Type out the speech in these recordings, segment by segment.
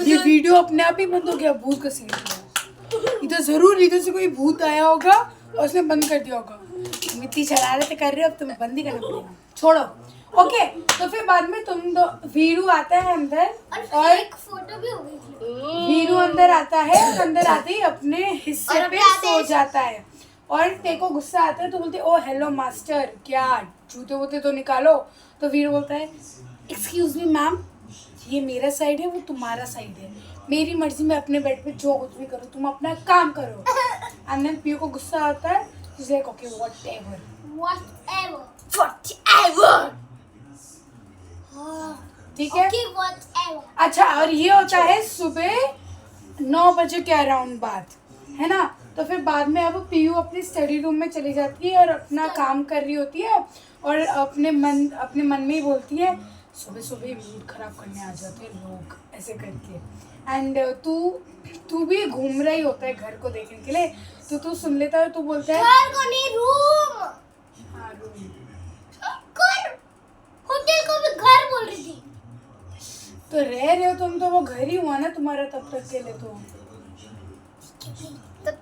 ये वीडियो अपने आप ही बंद हो गया। भूत का सीन इधर जरूर इधर से कोई भूत आया होगा और उसने बंद कर दिया होगा। मिट्टी शरारतें कर रहे हो, अब तुम्हें बंद ही करना पड़ेगा। छोड़ो। ओके, तो फिर बाद में तुम दो वीरू आता है अंदर और एक फोटो भी हो गई थी। वीरू अंदर आता है और अंदर आते ही अपने हिस्से पे सो जाता है और तेरे को गुस्सा आता है तो बोलते ओ हेलो मास्टर, क्या जूते वूते तो निकालो। तो वीरू बोलता है एक्सक्यूज मी मैम, ये मेरा साइड है वो तुम्हारा साइड है, मेरी मर्जी में अपने बेड पे जो कुछ भी करो, तुम अपना काम करो। एंड देन पीयू को गुस्सा आता है, इज लाइक ओके व्हाटएवर। ठीक है अच्छा, और ये होता है सुबह 9 बजे के अराउंड बात, है ना। तो फिर बाद में अब पीयू अपनी स्टडी रूम में चली जाती है और अपना काम कर रही होती है और अपने मन में ही बोलती है सुबह सुबह मूड खराब करने आ जाते हैं लोग ऐसे करके। एंड तू भी घूम रही होता है घर को देखने के लिए, तो तू सुन लेता है, तू बोलता है घर को नहीं, रूम। हाँ रूम। घर, होटल को भी घर बोल रही थी। तो रह रहे हो तुम, तो वो घर ही हुआ ना तुम्हारा तब तक के लिए। तो तब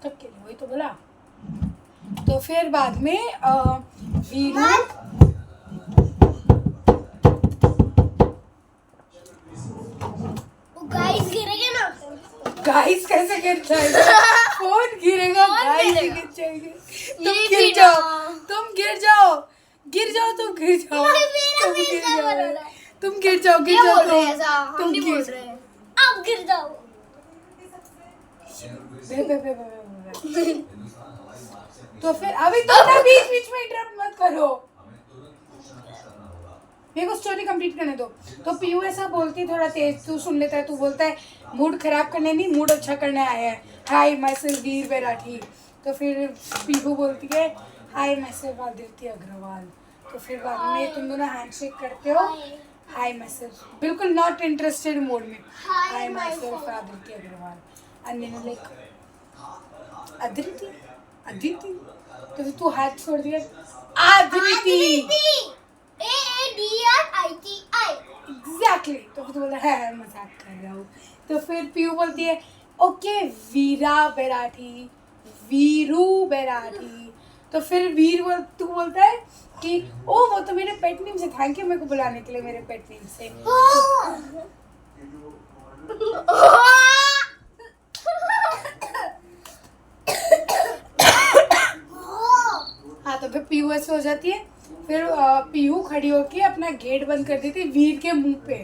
तक के लिए वही तो बोला। तो फिर बाद में वीरू गाइस गिरेंगे ना। गाइस कैसे गिर जाएगा? फोन गिरेगा, गाइस गिर जाएंगे। तुम गिर जाओ, तुम गिर जाओ, गिर जाओ, तुम गिर जाओ, तुम गिर जाओ, तुम गिर जाओ, गिर जाओ, तुम गिर जाओ, आप गिर जाओ। तो फिर अभी तो ना बीच बीच में इंटरप्ट मत करो, मेरे को स्टोरी कंप्लीट करने दो। तो पीयू ऐसा बोलती है थोड़ा तेज, तू सुन लेता है, तू बोलता है मूड खराब करने नहीं, मूड अच्छा करने आया है। Hi myself Veer Berathi. तो फिर पीयू बोलती है hi myself Aditya Agarwal. तो फिर बाद में तुम दोनों हैंडशेक करते हो, हाय माय सेल्फ, बिल्कुल नॉट इंटरेस्टेड मोड में, hi myself Aditya Agarwal. And then like Aditi Aditi, तो फिर तू हाथ छोड़ दिया आदिति AADRITI। एग्जैक्टली। तो फिर तू बोलता है मजाक कर रहा हूँ। तो फिर पीयू बोलती है ओके वीरा बेराठी, वीरू बेराठी। तो फिर तू बोलता है कि ओ वो तो मेरे पेट नेम से, थैंक यू मेरे को बुलाने के लिए मेरे पेट नेम से। हाँ, तो फिर पीयू ऐसे हो जाती है। फिर पीयू खड़ी होके अपना गेट बंद कर देती है वीर के मुंह पे।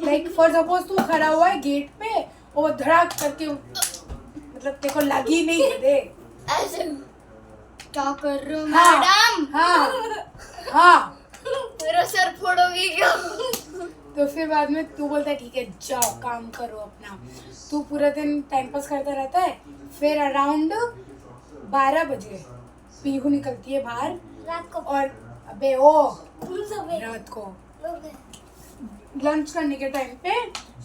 लाइक फॉर सपोज तू खड़ा हुआ है गेट पे और वो धड़ाक करके, मतलब तेरे को लगी नहीं दे ऐसे क्या कर रहे हो हाँ, मैडम? हाँ मेरा सर फोड़ोगी क्या? तो फिर बाद में तू बोलता है ठीक है जाओ काम करो अपना। तू पूरा दिन टाइम पास करता रहता है। फिर अराउंड 12 बजे पीहू निकलती है बाहर रात को। और अबे ओ रात को लंच करने के टाइम पे।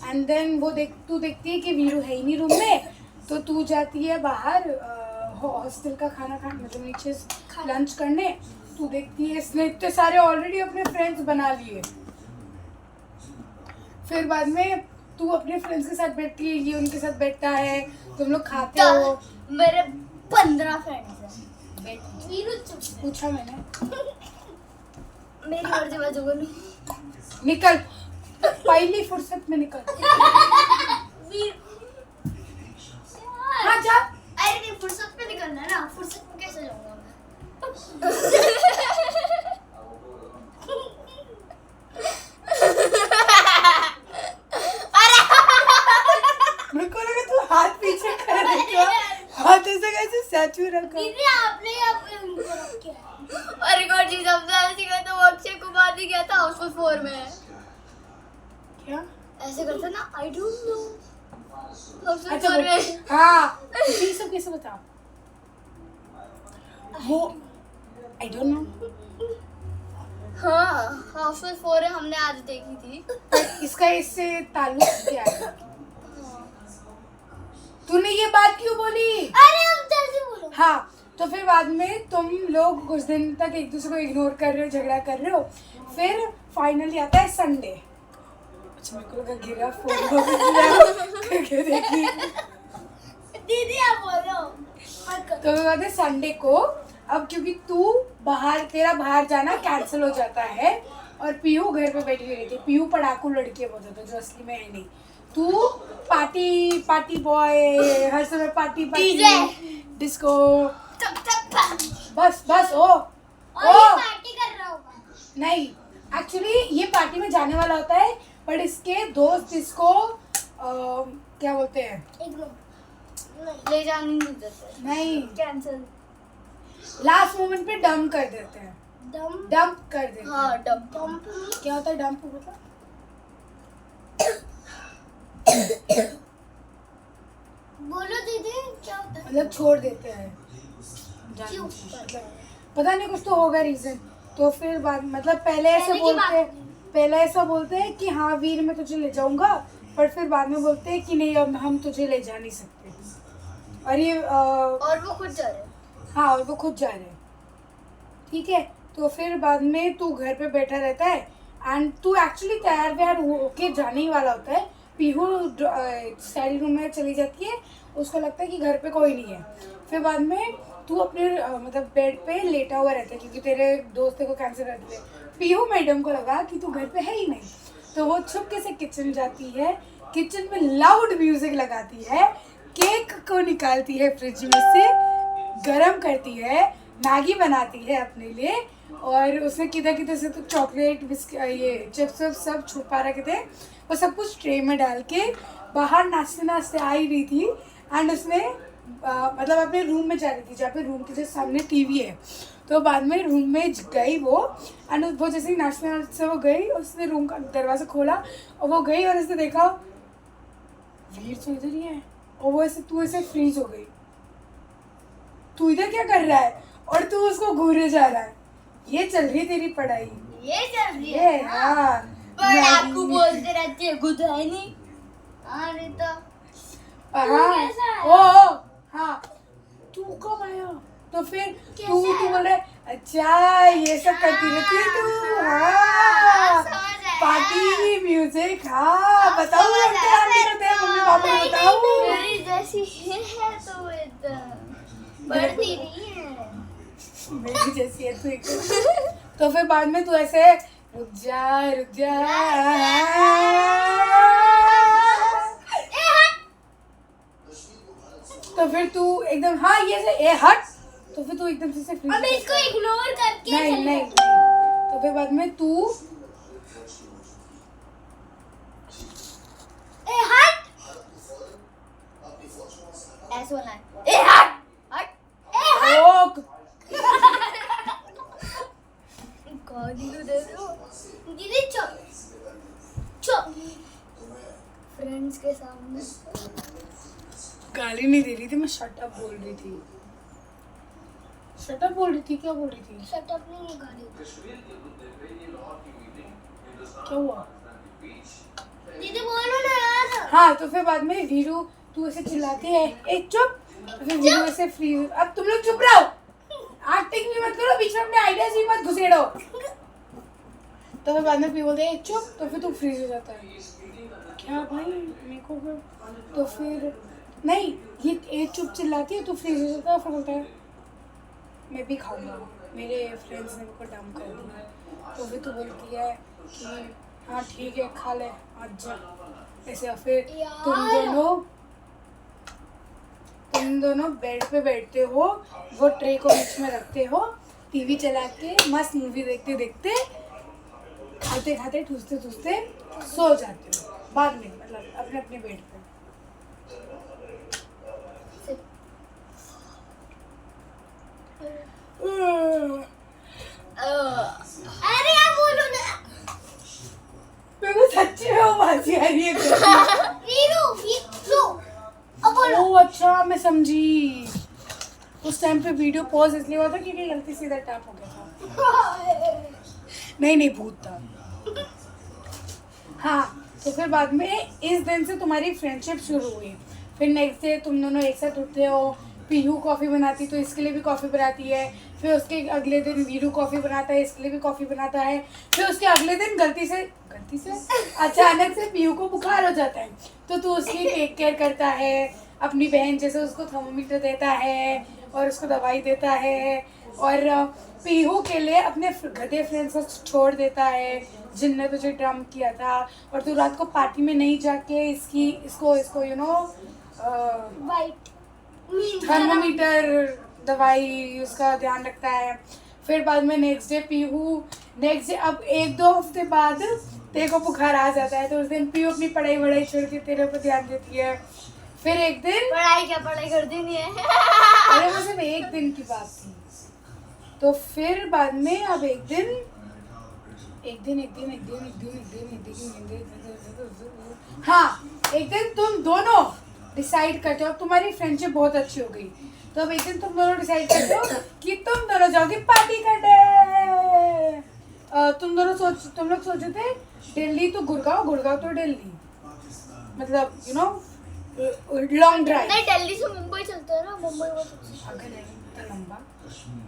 एंड देन तू देखती है कि वीरू है ही नहीं रूम में, तो तू जाती है बाहर हॉस्टल का खाना खाने, मतलब नीचे लंच करने। तू देखती है इसने इतने सारे ऑलरेडी अपने फ्रेंड्स बना लिए। फिर बाद में तू अपने फ्रेंड्स के साथ बैठती है, ये उनके साथ बैठता है, तुम लोग खाते हो। मेरे 15 फ्रेंड्स हैं। पूछा मैंने। मेरी मर्जी बाजू बोलूं। निकल, पहली फुर्सत में निकल। हाँ जा। अरे नहीं, फुर्सत में निकलना है ना, फुर्सत में कैसे जाऊंगा मैं? मेरे को लगा तू हाथ पीछे कर रखा, हाथ ऐसे कैसे स्टैचू रखा। आपने उनको रखा है। अरे गॉड जी, सबसे ऐसी का तो अक्षय कुमार भी गया था हाउसफुल 4 में। क्या ऐसे करता ना, आई डोंट नो। हाउसफुल अच्छा 4 में हाँ, ये सब कैसे बता वो, आई डोंट नो। हाँ, हाउसफुल 4 है, हमने आज देखी थी। इसका इससे ताल्लुक क्या है? तूने ये बात क्यों बोली? अरे अब जल्दी बोलो। हाँ, तो फिर बाद में तुम लोग कुछ दिन तक एक दूसरे को इग्नोर कर रहे हो, झगड़ा कर रहे हो। फिर फाइनली आता है संडे, अच्छा मेरे को लगा गिरा फोन करके देखी। दीदी आप बोलो मत करो। तो मैं कहते संडे को अब क्योंकि तू तेरा बाहर जाना कैंसिल हो जाता है और पीयू घर पे बैठी हुई रहती है। पीयू पढ़ाकू लड़की है बहुत ज़्यादा, जो असली में है नहीं। तू पार्टी बॉय, हर समय पार्टी डिस्को, बस ओ और ये पार्टी कर रहा होगा। नहीं, एक्चुअली ये पार्टी में जाने वाला होता है, पर इसके दोस्त इसको क्या बोलते हैं, ले जाने नहीं देते, नहीं कैंसिल, लास्ट मोमेंट पे डंप कर देते हैं। डंप कर देते हैं। हाँ डंप क्या होता है डंप मतलब? बोलो दीदी क्या होता है? मतलब छोड़ देते हैं। क्यों? मतलब पता नहीं, कुछ तो होगा रीजन। तो फिर बाद मतलब पहले ऐसा बोलते हैं कि हाँ वीर मैं तुझे ले जाऊंगा, पर फिर बाद में बोलते हैं कि नहीं अब हम तुझे ले जा नहीं सकते। और ये और वो खुद जा रहे हैं। हाँ, और वो खुद जा रहे हैं। ठीक है, तो फिर बाद में तू घर पे बैठा रहता है एंड तू एक्चुअली तैयार व्यार होके जाने ही वाला होता है। पीहू स्टडी रूम में चली जाती है, उसको लगता है कि घर पे कोई नहीं है। फिर बाद में तू अपने मतलब बेड पे लेटा हुआ रहता है क्योंकि तेरे दोस्त को कैंसर कर दिया। पीहू मैडम को लगा कि तू घर पे है ही नहीं, तो वो छुपके से किचन जाती है, किचन में लाउड म्यूजिक लगाती है, केक को निकालती है फ्रिज में से, गरम करती है, मैगी बनाती है अपने लिए, और उसने किधर से तो चॉकलेट बिस्किट ये चिप्स सब छुपा रखे थे, वो सब कुछ ट्रे में डाल के बाहर नाचते आ ही रही थी। एंड उसने मतलब अपने रूम में जा रही थी जहाँ पे रूम के जैसे सामने टीवी है। तो बाद में रूम में गई वो, एंड वो जैसे ही नाचते वो गई, उसने रूम का दरवाज़ा खोला और वो गई और उसने देखा वीर तो इधर ही है, और वो तू ऐसे फ्रीज हो गई, तू इधर क्या कर रहा है, और तू उसको घूरे जा रहा है। ये चल रही है तेरी पढ़ाई, ये चल रही है ना? हाँ। पर आपको बोलते रहते हैं गुड है नहीं। हाँ रीता कैसा है? ओ हाँ, तू कब आया? तो फिर तू बोल रहा है अच्छा ये सब करती रहती है तू, हाँ पार्टी म्यूजिक, हाँ बताओ क्या करते हैं मम्मी पापा को बताओ। मेरी जैसी है तो एकदम बढ़ती नहीं है। मेरी जैसी है तू एकदम। तो फिर बाद में तू ऐसे रुक जा तो फिर तू एकदम हाँ ये से ए हट, तो फिर तू एकदम से फ्रीज। अब इसको इग्नोर करके नहीं, तो फिर बाद में तू ए हट ऐसे बोलना है, ए हट रोक। गाली तो दे दो दीदी, चुप फ्रेंड्स के सामने गाली नहीं दे रही थी मैं, शट अप बोल रही थी। शट अप बोल रही थी, क्या बोल रही थी? शट अप नहीं, ये गाली। क्या हुआ? दीदी बोलो ना यार। हाँ, तो फिर बाद में वीरू तू ऐसे चिल्लाती है एक चुप, तो फिर वीरू ऐसे फ्री। अब तुम लोग चुप रहो, एक्टिंग भी मत करो, बीच में अपने आइडियाज भी मत घुसेड़ो। तो फिर बाद में भी बोलते हैं चुप, तो फिर तू फ्रीज हो जाता है। क्या भाई मेरे को तो फिर नहीं, ये एक चुप चिल्लाती है, तू फ्रीज हो जाता है। फिर बोलता है मैं भी खाऊंगा, मेरे फ्रेंड्स ने मेरे को डम कर दिया। तो फिर तू बोलती है कि हाँ ठीक है खा ले अच्छा ऐसे। फिर तुम दोनों बेड पे बैठते हो, वो ट्रे को बीच में रखते हो, टीवी चला के मस्त मूवी देखते देखते, खाते खाते ठूसते ठूसते सो जाते हो बाद में, मतलब अपने अपने बेड पे। अरे आप बोलो ना। मेरे को सच्ची में वो बाजी आ रही है। वीरू अब बोलो। ओह अच्छा मैं समझी, उस टाइम पे वीडियो पॉज इसलिए हुआ था क्योंकि गलती से इधर टैप हो गया था। नहीं भूत था। हाँ, तो फिर बाद में इस दिन से तुम्हारी फ्रेंडशिप शुरू हुई। फिर नेक्स्ट डे तुम दोनों एक साथ उठते हो, पीहू कॉफ़ी बनाती तो इसके लिए भी कॉफ़ी बनाती है, फिर उसके अगले दिन वीरू कॉफ़ी बनाता है, इसके लिए भी कॉफ़ी बनाता है। फिर उसके अगले दिन गलती से अचानक से पीहू को बुखार हो जाता है, तो तू उसकी टेक केयर करता है अपनी बहन जैसे, उसको थर्मोमीटर देता है और उसको दवाई देता है, और पीहू के लिए अपने गधे फ्रेंड्स को छोड़ देता है जिनने तुझे ड्रम किया था, और तू रात को पार्टी में नहीं जाके इसको यू नो वाइट थर्मोमीटर दवाई उसका ध्यान रखता है। फिर बाद में नेक्स्ट डे अब 1-2 हफ्ते बाद तेरे को बुखार आ जाता है, तो उस दिन पीहू अपनी पढ़ाई छोड़ के तेरे ऊपर ध्यान देती है। फिर एक दिन पढ़ाई करती नहीं है। अरे वो सिर्फ एक दिन की बात थी। तो फिर बाद में अब एक दिन हाँ, एक दिन तुम दोनों डिसाइड करते हो, अब तुम्हारी फ्रेंडशिप बहुत अच्छी हो गई, तो अब एक दिन तुम दोनों डिसाइड करते हो कि तुम दोनों जाओगे पार्टी करने। तुम लोग सोचे थे दिल्ली तो गुड़गांव तो दिल्ली, मतलब यू नो लॉन्ग ड्राइव। नहीं, दिल्ली से मुंबई चलते हैं ना, मुंबई बहुत अच्छी। अगर नहीं इतना लंबा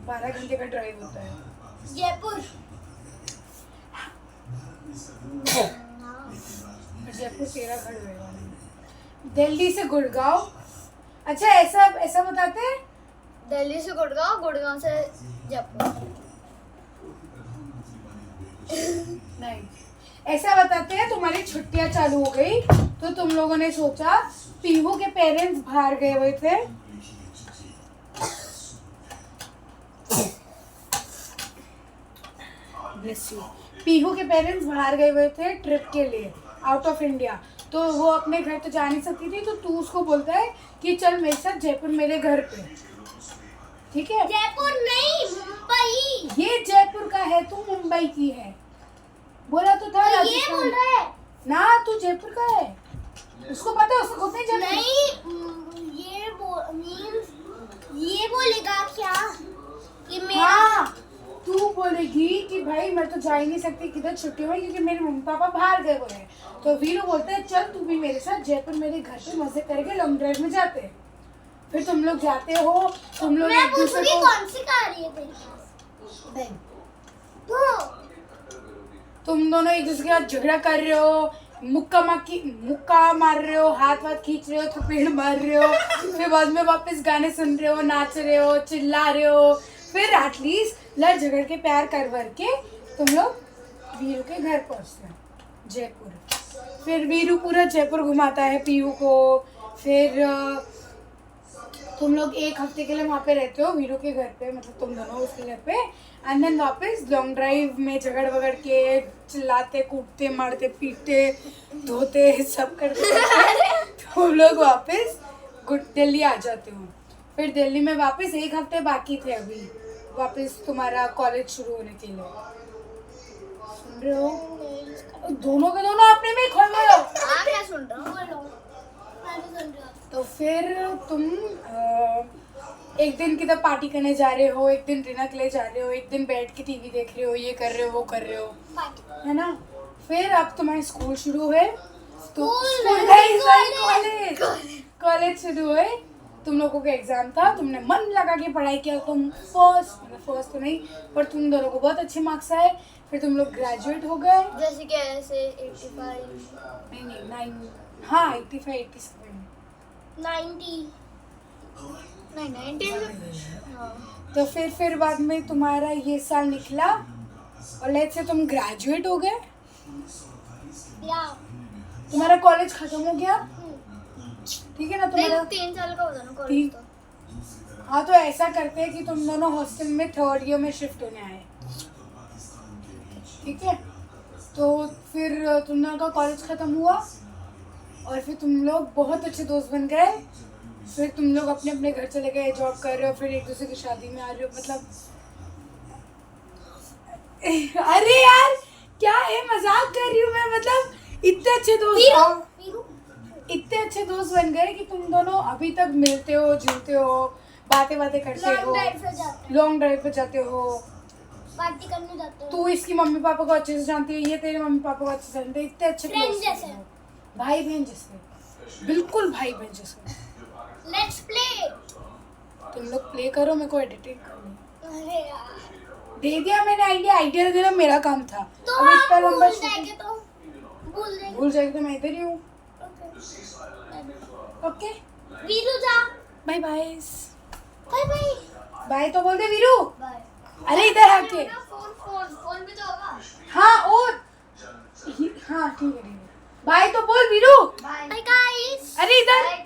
12 घंटे का ड्राइव होता है। जयपुर जयपुर तेरा घर होगा। दिल्ली से गुड़गांव, अच्छा ऐसा बताते हैं, दिल्ली से गुड़गांव से जयपुर। नहीं ऐसा बताते हैं तुम्हारी छुट्टियां चालू हो गई, तो तुम लोगों ने सोचा, पीहू के पेरेंट्स बाहर गए हुए थे, पीहू के पेरेंट्स बाहर गए हुए थे ट्रिप के लिए आउट ऑफ इंडिया, तो वो अपने घर तो जा नहीं सकती थी, तो तू उसको बोलता है कि चल मेरे साथ जयपुर मेरे घर पे, ठीक है? जयपुर नहीं, मुंबई। ये जयपुर का है, तू मुंबई की है, बोला तो था। ये बोल रहा है ना, तू जयपुर का है, उसको पता है, उसको खुद नहीं जयपुर। नहीं, ये बोलेगा क्या कि मेरा हाँ, तू बोलेगी कि भाई मैं तो जा ही नहीं सकती किधर छुट्टियों में, क्योंकि मेरे मम्मी पापा बाहर गए हुए हैं, तो वीरू बोलते हैं चल तू भी मेरे साथ जयपुर मेरे घर पे मजे करके लॉन्ग ड्राइव में जाते हैं। फिर तुम लोग जाते हो, तुम लोग मैं एक दूसरे पूछूंगी को, कौन सी कार है तेरे पास? तो तुम दोनों एक दूसरे के साथ झगड़ा कर रहे हो, मुक्का मार रहे हो, हाथ खींच रहे हो, थपेड़ मार रहे हो, फिर बाद में वापस गाने सुन रहे हो, नाच रहे हो, चिल्ला रहे हो, फिर एटलीस्ट लड़ झगड़ के प्यार कर के तुम लोग वीरू के घर पहुंचते हो जयपुर। फिर वीरू पूरा जयपुर घुमाता है पीयू को, फिर तुम लोग 1 हफ्ते के लिए वहाँ पे रहते हो वीरू के घर पे, मतलब तुम दोनों उसके घर पे, एंड देन वापस लॉन्ग ड्राइव में झगड़ के चिल्लाते कूदते मारते पीटते धोते सब करते तुम लोग वापस दिल्ली आ जाते हो। फिर दिल्ली में वापस 1 हफ्ते बाकी थे अभी वापस तुम्हारा कॉलेज शुरू होने के लिए, सुन रहे हो? दोनों के दोनों अपने में खोल रहे हो। क्या सुन रहा हूँ? बोलो, मैं भी सुन रहा हूँ। तो फिर तुम एक दिन किधर पार्टी करने जा रहे हो, एक दिन डिनर के लिए जा रहे हो, एक दिन बैठ के टीवी देख रहे हो, ये कर रहे हो वो कर रहे हो, है ना? फिर अब तुम्हारे स्कूल शुरू है, तो कॉलेज शुरू हुए, तुम लोगों का एग्जाम था, तुमने मन लगा के पढ़ाई किया, तुम फर्स्ट तो नहीं पर तुम दोनों को बहुत अच्छे मार्क्स आए, फिर तुम लोग ग्रेजुएट हो गए। जैसे कि ऐसे 85 नहीं 85 87 90 नहीं 90 हाँ। तो फिर बाद में तुम्हारा ये साल निकला और लेट्स से तुम ग्रेजुएट हो गए, या तुम्हारा कॉलेज खत्म हो गया, ठीक है ना? तुम्हारा 3 साल का होता ना कॉलेज तो। हाँ, तो ऐसा करते हैं कि तुम दोनों हॉस्टल में 3rd ईयर में शिफ्ट होने आए, ठीक है? तो फिर तुम दोनों का कॉलेज खत्म हुआ और फिर तुम लोग बहुत अच्छे दोस्त बन गए, फिर तुम लोग अपने अपने घर चले गए, जॉब कर रहे हो, फिर एक दूसरे की शादी में आ रहे हो, मतलब अरे यार क्या है, मजाक कर रही हूँ मैं, मतलब इतने अच्छे दोस्त बन गए कि तुम दोनों अभी तक मिलते हो, जुलते हो, बातें करते हो, लॉन्ग ड्राइव पे जाते हो, पार्टी करने जाते हो। तू इसकी मम्मी पापा को अच्छे से जानती है, ये तेरे मम्मी पापा को अच्छे से जानते हैं, इतने अच्छे फ्रेंड्स जैसे, भाई बहन जैसे, बिल्कुल भाई बहन जैसे। Let's play. तुम लोग प्ले करो, मेरे को एडिटिंग करनी। अरे यार दे दिया मैंने आइडिया देना मेरा काम था। तो अब इसका आप लंबा भूल जाएंगे तो भूल जाएंगे भूल जाएगी तो मैं इधर ही हूँ। ओके ओके वीरू जा bye bye. Bye bye bye तो बोल दे वीरू। बाय अरे इधर आके। फोन फोन फोन भी तो होगा हाँ और हाँ ठीक है बाय तो बोल वीरू। बाय गाइस अरे इधर बाय